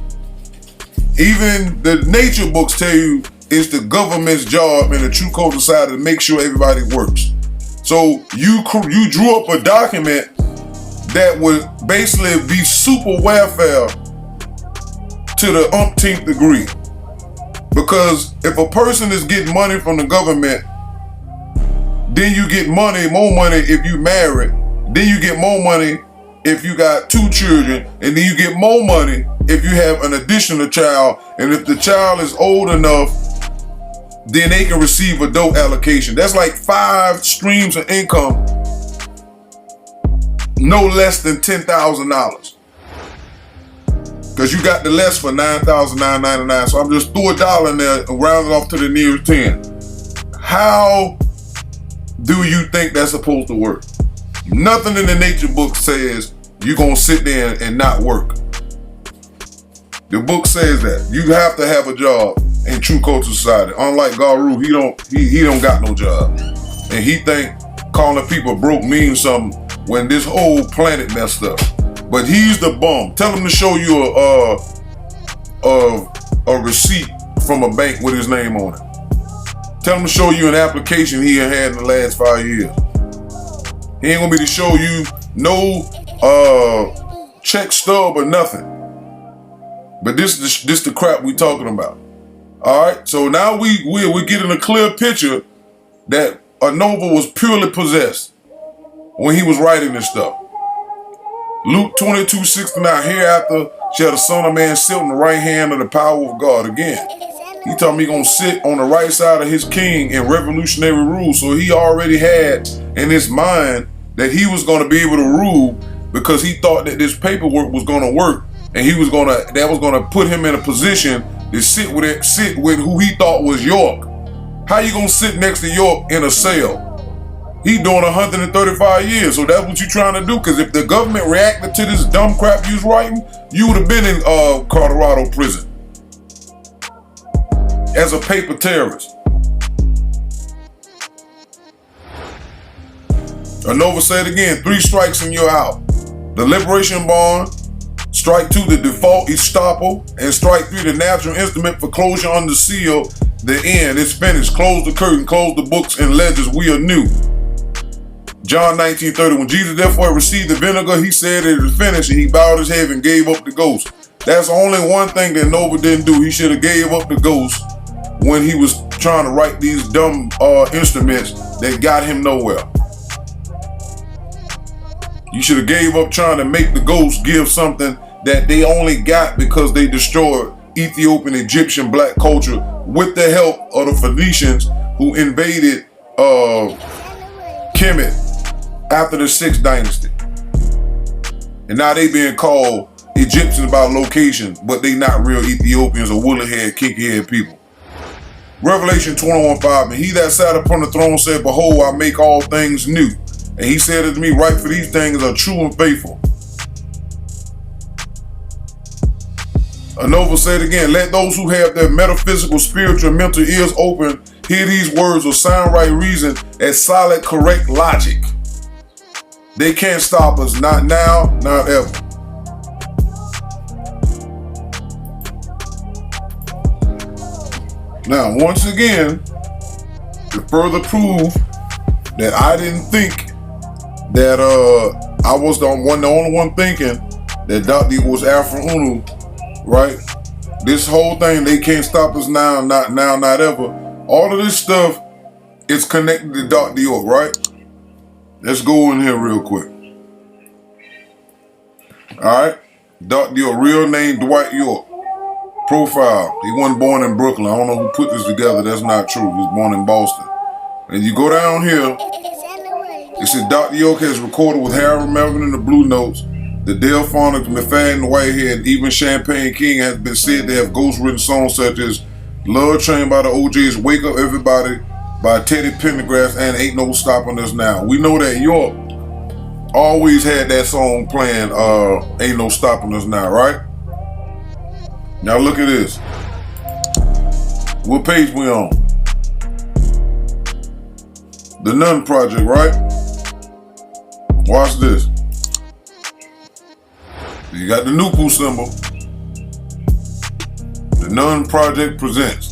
Even the nature books tell you it's the government's job and the True Culture Society to make sure everybody works. So you drew up a document that would basically be super welfare to the umpteenth degree. Because if a person is getting money from the government, then you get more money if you married, then you get more money if you got 2 children, and then you get more money if you have an additional child, and if the child is old enough, then they can receive adult allocation. That's like 5 streams of income, no less than $10,000. Because you got the less for $9,999. So I'm just threw a dollar in there and round it off to the nearest 10. How do you think that's supposed to work? Nothing in the nature book says you're going to sit there and not work. The book says that you have to have a job in True Culture Society. Unlike Garu, he don't got no job. And he think calling people broke means something when this whole planet messed up. But he's the bum. Tell him to show you a receipt from a bank with his name on it. Tell him to show you an application he had in the last 5 years. He ain't gonna be to show you no check stub or nothing. But this the crap we talking about. All right. So now we're getting a clear picture that Anova was purely possessed when he was writing this stuff. Luke 22:69, hereafter shall the Son of Man sit on the right hand of the power of God. Again, he told me he's going to sit on the right side of his king in revolutionary rule. So he already had in his mind that he was going to be able to rule because he thought that this paperwork was going to work, and that was going to put him in a position to sit with who he thought was York. How you going to sit next to York in a cell? He doing 135 years, so that's what you trying to do. Because if the government reacted to this dumb crap you was writing, you would have been in Colorado prison as a paper terrorist. Anova said again, 3 strikes and you're out. The liberation bond, strike 2, the default estoppel, and strike 3, the natural instrument for closure under seal. The end, it's finished. Close the curtain, close the books and ledgers. We are new. John 19:30, when Jesus therefore received the vinegar, he said it is finished, and he bowed his head and gave up the ghost. That's only one thing that Nova didn't do. He should have gave up the ghost when he was trying to write these dumb instruments that got him nowhere. You should have gave up trying to make the ghost give something that they only got because they destroyed Ethiopian, Egyptian, black culture with the help of the Phoenicians who invaded Kemet after the 6th dynasty. And now they being called Egyptians by location, but they not real Ethiopians or woolly head, kinky head people. Revelation 21:5, and he that sat upon the throne said, behold, I make all things new. And he said unto me, write, for these things are true and faithful. Anova said again, let those who have their metaphysical, spiritual, and mental ears open hear these words of sound right reason as solid, correct logic. They can't stop us, not now, not ever. Now, once again, to further prove that I didn't think that I was the only one thinking that Dr. was Alpha Unu, right? This whole thing, they can't stop us now, not now, not ever. All of this stuff is connected to Dr. York, right? Let's go in here real quick. Alright, Dr. York, real name Dwight York. Profile, he wasn't born in Brooklyn. I don't know who put this together, that's not true. He was born in Boston. And you go down here, it says Dr. York has recorded with Harold Melvin in the Blue Notes, the Delphonics, McFadden, Whitehead, even Champagne King has been said to have ghost-written songs such as Love Train by the OJs, Wake Up Everybody by Teddy Pendergrass, and Ain't No Stopping Us Now. We know that York always had that song playing, Ain't No Stopping Us Now, right? Now look at this. What page we on? The Nun Project, right? Watch this. You got the Noonebu symbol. The Nun Project presents.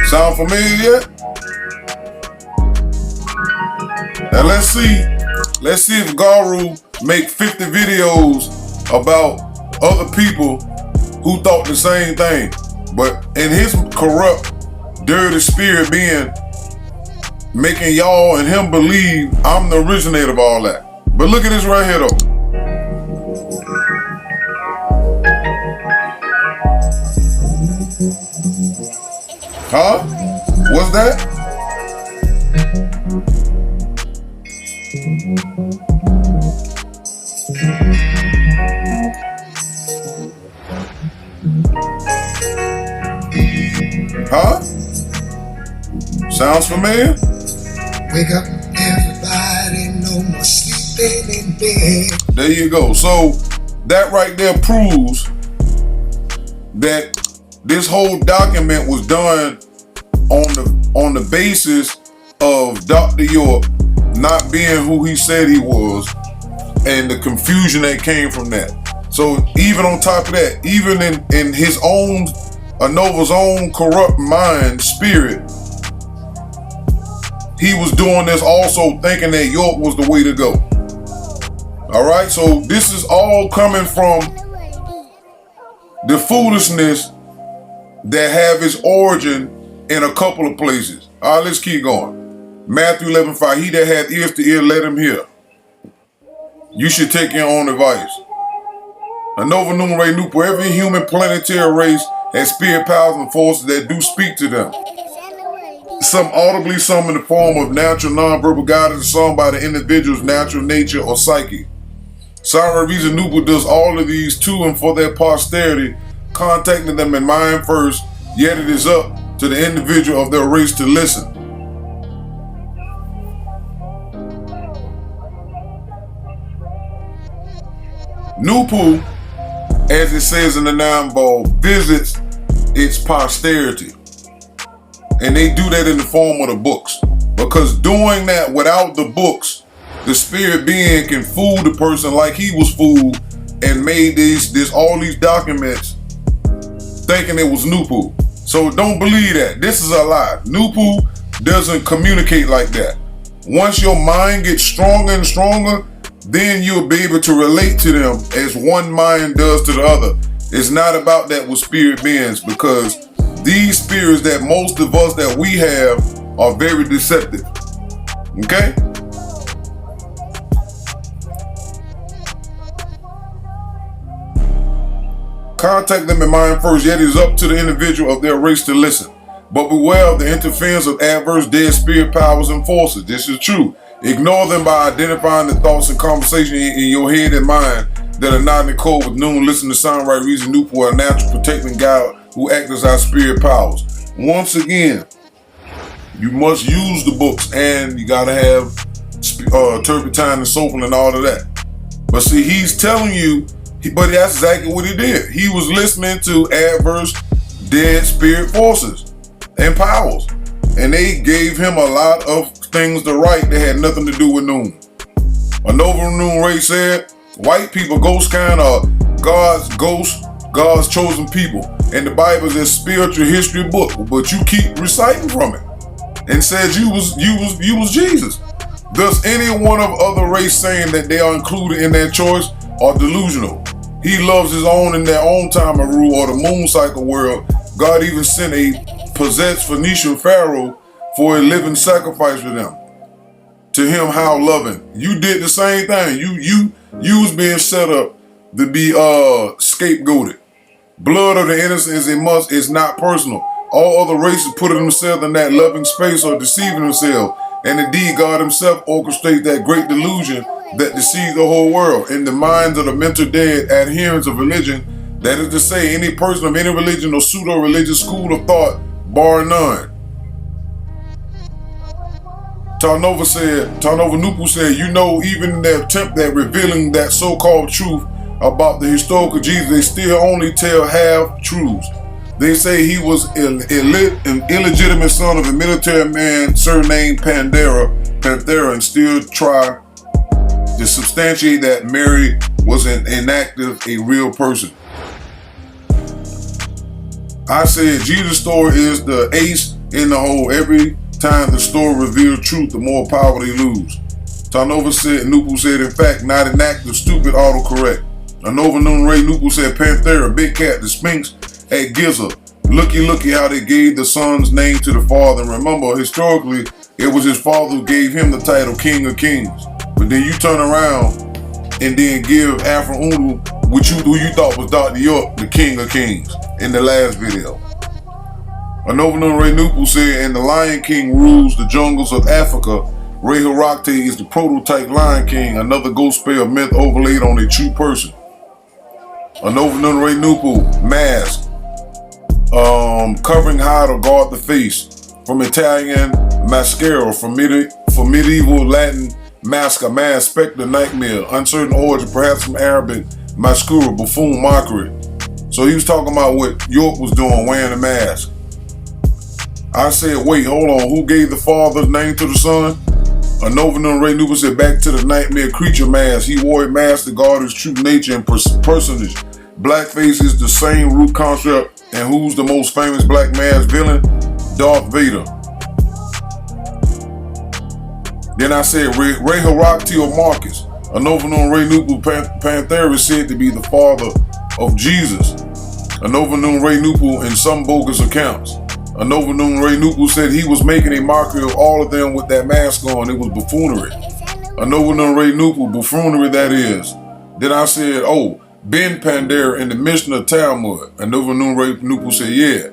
Sound familiar yet? Now let's see Let's see if Garu make 50 videos about other people who thought the same thing. But in his corrupt, dirty spirit being, making y'all and him believe I'm the originator of all that. But look at this right here though. Huh? What's that? Huh? Sounds familiar? Wake up, everybody, no more sleeping in bed. There you go. So that right there proves that this whole document was done on the basis of Dr. York not being who he said he was, and the confusion that came from that. So even on top of that, even in his own, Anova's own corrupt mind, spirit, he was doing this also thinking that York was the way to go. All right, so this is all coming from the foolishness that have its origin in a couple of places. All right, let's keep going. Matthew 11:5, he that hath ears to hear, let him hear. You should take your own advice. Anova, Noonebu, every human planetary race has spirit powers and forces that do speak to them. Some audibly, some in the form of natural non-verbal guidance, and some by the individual's natural nature or psyche. Sara Noonebu does all of these to and for their posterity, contacting them in mind first, yet it is up to the individual of their race to listen. Noonebu, as it says in the Nambo, visits its posterity. And they do that in the form of the books. Because doing that without the books, the spirit being can fool the person like he was fooled and made all these documents thinking it was Noonebu. So don't believe that. This is a lie. Noonebu doesn't communicate like that. Once your mind gets stronger and stronger, then you'll be able to relate to them as one mind does to the other. It's not about that with spirit beings, because these spirits that most of us that we have are very deceptive. Okay? Contact them in mind first, yet it is up to the individual of their race to listen. But beware of the interference of adverse dead spirit powers and forces. This is true. Ignore them by identifying the thoughts and conversation in your head and mind that are not in accord with Noon. Listen to sound right reason, Noonebu, a natural protecting God who acts as our spirit powers. Once again, you must use the books, and you gotta have turpentine and soap and all of that. But see, he's telling you, but that's exactly what he did. He was listening to adverse dead spirit forces and powers, and they gave him a lot of things to write that had nothing to do with Noon. Anova Noonebu said, white people, ghost kind, are God's chosen people. And the Bible is a spiritual history book, but you keep reciting from it and says you was Jesus. Thus, any one of other race saying that they are included in that choice are delusional. He loves his own in their own time of rule, or the moon cycle world. God even sent a possessed Phoenician pharaoh for a living sacrifice for them. To him, how loving. You did the same thing. You was being set up to be scapegoated. Blood of the innocent is not personal. All other races put themselves in that loving space or deceiving themselves. And indeed, God himself orchestrates that great delusion that deceives the whole world in the minds of the mental dead adherents of religion. That is to say, any person of any religion or pseudo-religious school of thought, bar none. Anova Noonebu said, you know, even in their attempt at revealing that so-called truth about the historical Jesus, they still only tell half-truths. They say he was an illegitimate son of a military man surnamed Panthera, and still try to substantiate that Mary was an inactive, a real person. I said Jesus' story is the ace in the hole. Every time the story reveals truth, the more power they lose. Anova said, Noonebu said, in fact, not an act of stupid autocorrect. Anova Noonebu said, Panthera, Big Cat, the Sphinx at Giza. Looky how they gave the son's name to the father. And remember, historically, it was his father who gave him the title King of Kings. But then you turn around and then give Afro Unu, who you thought was Dr. York, the King of Kings in the last video. Anova Noonebu said, and the Lion King rules the jungles of Africa. Ray Harakte is the prototype Lion King, another ghost spell myth overlaid on a true person. Anova Noonebu, mask, covering hide or guard the face. From Italian mascara, from medieval Latin masca, mask, spectre, nightmare, uncertain origin, perhaps from Arabic mascura, buffoon, mockery. So he was talking about what York was doing, wearing a mask. I said, wait, hold on, who gave the father's name to the son? Anova Noonebu said, back to the nightmare creature mask. He wore a mask to guard his true nature and personage. Blackface is the same root concept, and who's the most famous black mask villain? Darth Vader. Then I said, Ray Harakte or Marcus. Anova Noonebu, Panthera is said to be the father of Jesus. Anova Noonebu in some bogus accounts. Anova Noonebu said he was making a mockery of all of them with that mask on. It was buffoonery. Anova Noonebu, buffoonery that is. Then I said, oh, Ben Pandera in the Mishnah Talmud. Anova Noonebu said, yeah.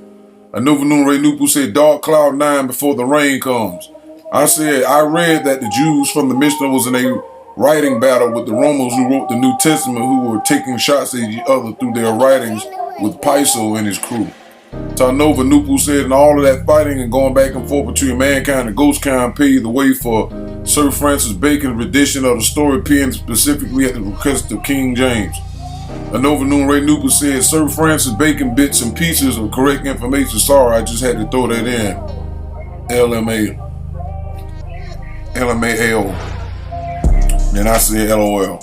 Anova Noonebu said, dark cloud 9 before the rain comes. I said, I read that the Jews from the Mishnah was in a writing battle with the Romans who wrote the New Testament, who were taking shots at each other through their writings with Piso and his crew. Anova Noonebu said, and all of that fighting and going back and forth between mankind and ghostkind paved the way for Sir Francis Bacon's rendition of the story penned specifically at the request of King James. Anova Noonebu said, Sir Francis Bacon bits and pieces of correct information. Sorry, I just had to throw that in. LMAO. Then I said LOL.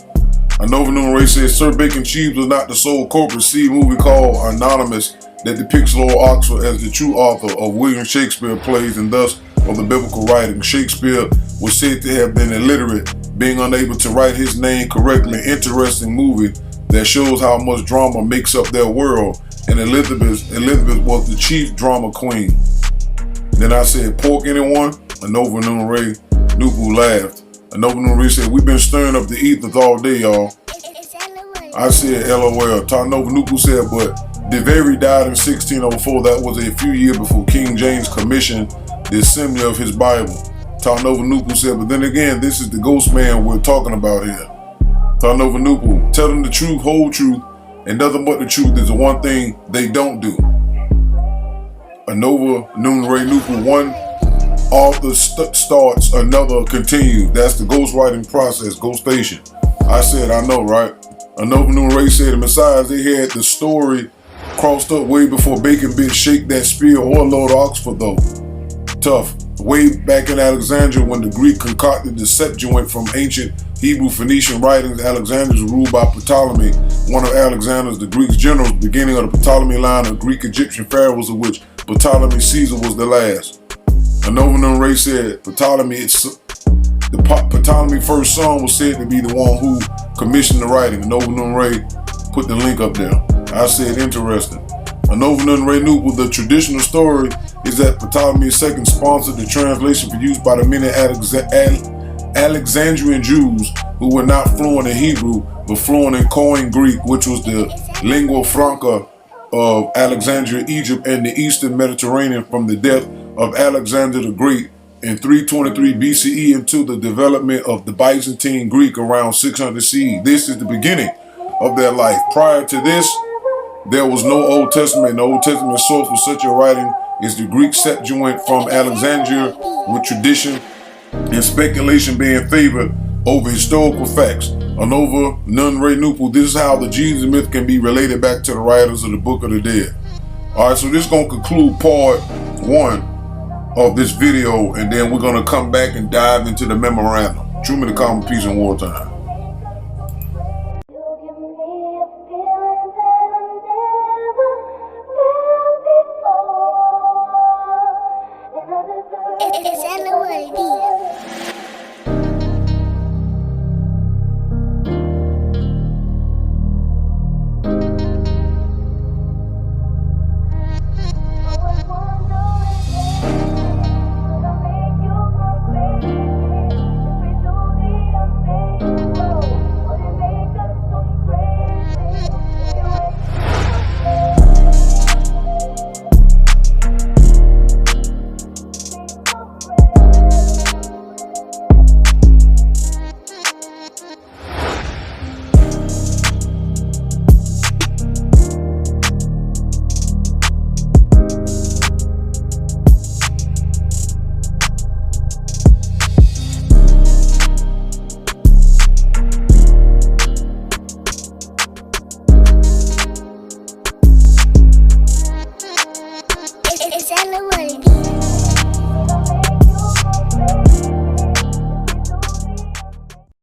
Anova Noonebu said, Sir Bacon Cheese was not the sole culprit. See a movie called Anonymous that depicts Lord Oxford as the true author of William Shakespeare plays and thus of the biblical writing. Shakespeare was said to have been illiterate, being unable to write his name correctly. Interesting movie that shows how much drama makes up their world. And Elizabeth was the chief drama queen. Then I said, pork anyone? Anova Noonebu laughed. Anova Noonebu said, we've been stirring up the ethers all day, y'all. I said, LOL. Anova Noonebu said, but DeVary died in 1604. That was a few years before King James commissioned the assembly of his Bible. Anova Noonebu said, but then again, this is the ghost man we're talking about here. Anova Noonebu, tell them the truth, whole truth, and nothing but the truth is the one thing they don't do. Anova Noonebu, one author starts, another continues. That's the ghostwriting process, ghost station. I said, I know, right? Anova Noonebu said, and besides, they had the story crossed up way before Bacon bit Shake That Spear or Lord Oxford, though. Tough. Way back in Alexandria, when the Greek concocted the Septuagint from ancient Hebrew Phoenician writings, Alexandria was ruled by Ptolemy, one of Alexander's the Greek generals, beginning of the Ptolemy line of Greek Egyptian pharaohs, of which Ptolemy Caesar was the last. Anova Noonebu said Ptolemy's first son was said to be the one who commissioned the writing. Anova Noonebu put the link up there. I said, interesting. Anova Noonebu, the traditional story is that Ptolemy II sponsored the translation for use by the many Alexandrian Jews who were not fluent in Hebrew, but fluent in Koine Greek, which was the lingua franca of Alexandria, Egypt, and the Eastern Mediterranean from the death of Alexander the Great in 323 BCE into the development of the Byzantine Greek around 600 CE. This is the beginning of their life. Prior to this, there was no Old Testament. The Old Testament source for such a writing is the Greek Septuagint from Alexandria, with tradition and speculation being favored over historical facts. Anova Noonebu, this is how the Jesus myth can be related back to the writers of the Book of the Dead. Alright, so this is going to conclude part 1 of this video, and then we're going to come back and dive into the memorandum. Truman the Common Peace in Wartime.